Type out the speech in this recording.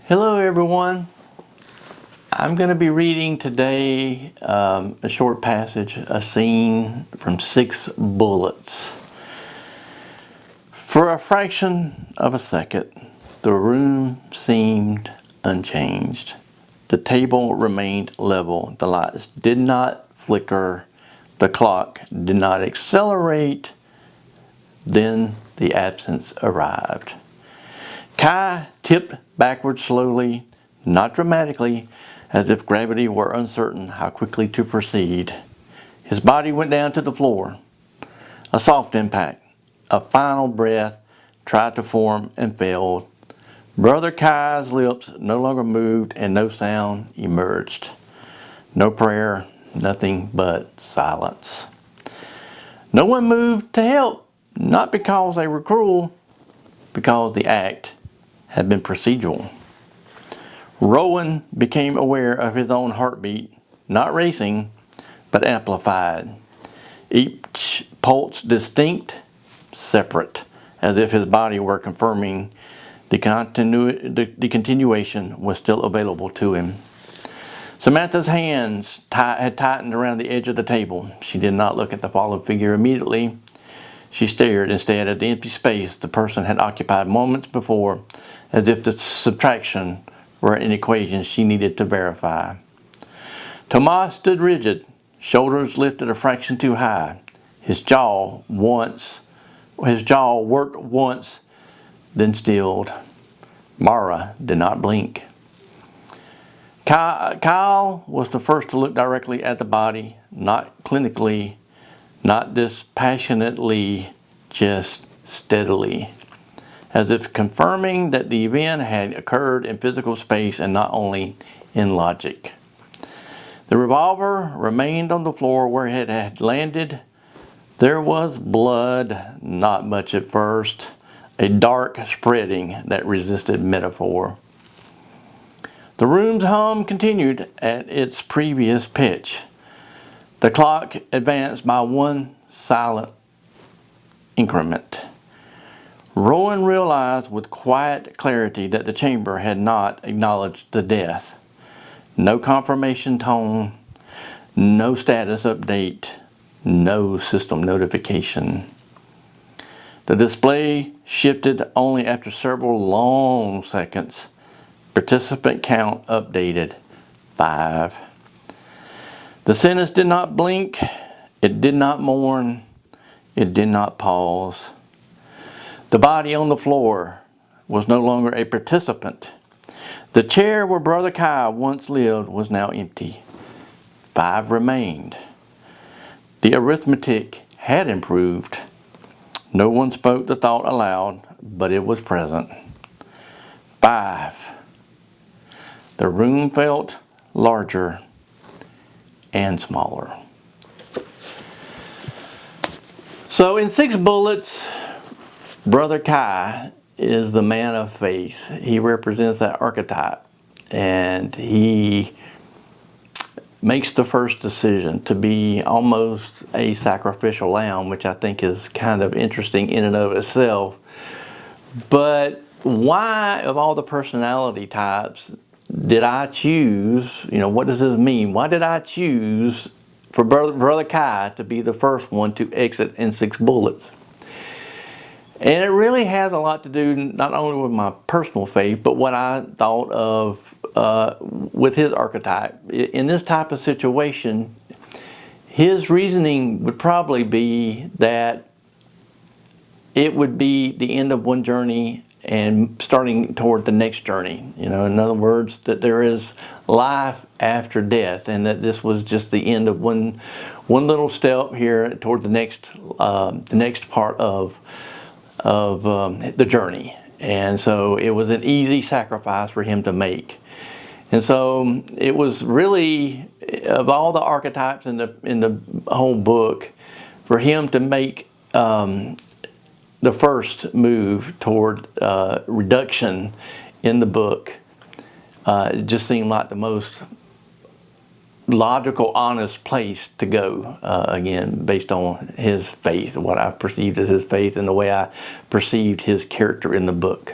Hello everyone. I'm going to be reading today a short passage, a scene from 6 Bullets. For a fraction of a second, the room seemed unchanged. The table remained level. The lights did not flicker. The clock did not accelerate. Then the absence arrived. Kai tipped backward slowly, not dramatically, as if gravity were uncertain how quickly to proceed. His body went down to the floor. A soft impact, a final breath tried to form and failed. Brother Kai's lips no longer moved and no sound emerged. No prayer, nothing but silence. No one moved to help, not because they were cruel, because the act had been procedural. Rowan became aware of his own heartbeat, not racing, but amplified. Each pulse distinct, separate, as if his body were confirming the continuation was still available to him. Samantha's hands had tightened around the edge of the table. She did not look at the fallen figure immediately. She stared instead at the empty space the person had occupied moments before, as if the subtraction were an equation she needed to verify. Tomas stood rigid, shoulders lifted a fraction too high. His jaw worked once, then stilled. Mara did not blink. Kyle was the first to look directly at the body, not clinically, not dispassionately, just steadily, as if confirming that the event had occurred in physical space and not only in logic. The revolver remained on the floor where it had landed. There was blood, not much at first, a dark spreading that resisted metaphor. The room's hum continued at its previous pitch. The clock advanced by one silent increment. Rowan realized with quiet clarity that the chamber had not acknowledged the death. No confirmation tone, no status update, no system notification. The display shifted only after several long seconds. Participant count updated, 5. The sentence did not blink, it did not mourn, it did not pause. The body on the floor was no longer a participant. The chair where Brother Kai once lived was now empty. 5 remained. The arithmetic had improved. No one spoke the thought aloud, but it was present. 5. The room felt larger and smaller. So in 6 Bullets, Brother Kai is the man of faith. He represents that archetype, and he makes the first decision to be almost a sacrificial lamb, which I think is kind of interesting in and of itself. But why, of all the personality types, did I choose, what does this mean? Why did I choose for Brother Kai to be the first one to exit in 6 Bullets? And it really has a lot to do not only with my personal faith, but what I thought of with his archetype. In this type of situation, his reasoning would probably be that it would be the end of one journey and starting toward the next journey. In other words, that there is life after death, and that this was just the end of one little step here toward the next part of the journey. And so it was an easy sacrifice for him to make. And so it was really, of all the archetypes in the whole book, for him to make the first move toward reduction in the book, it just seemed like the most logical, honest place to go, again, based on his faith, what I perceived as his faith and the way I perceived his character in the book.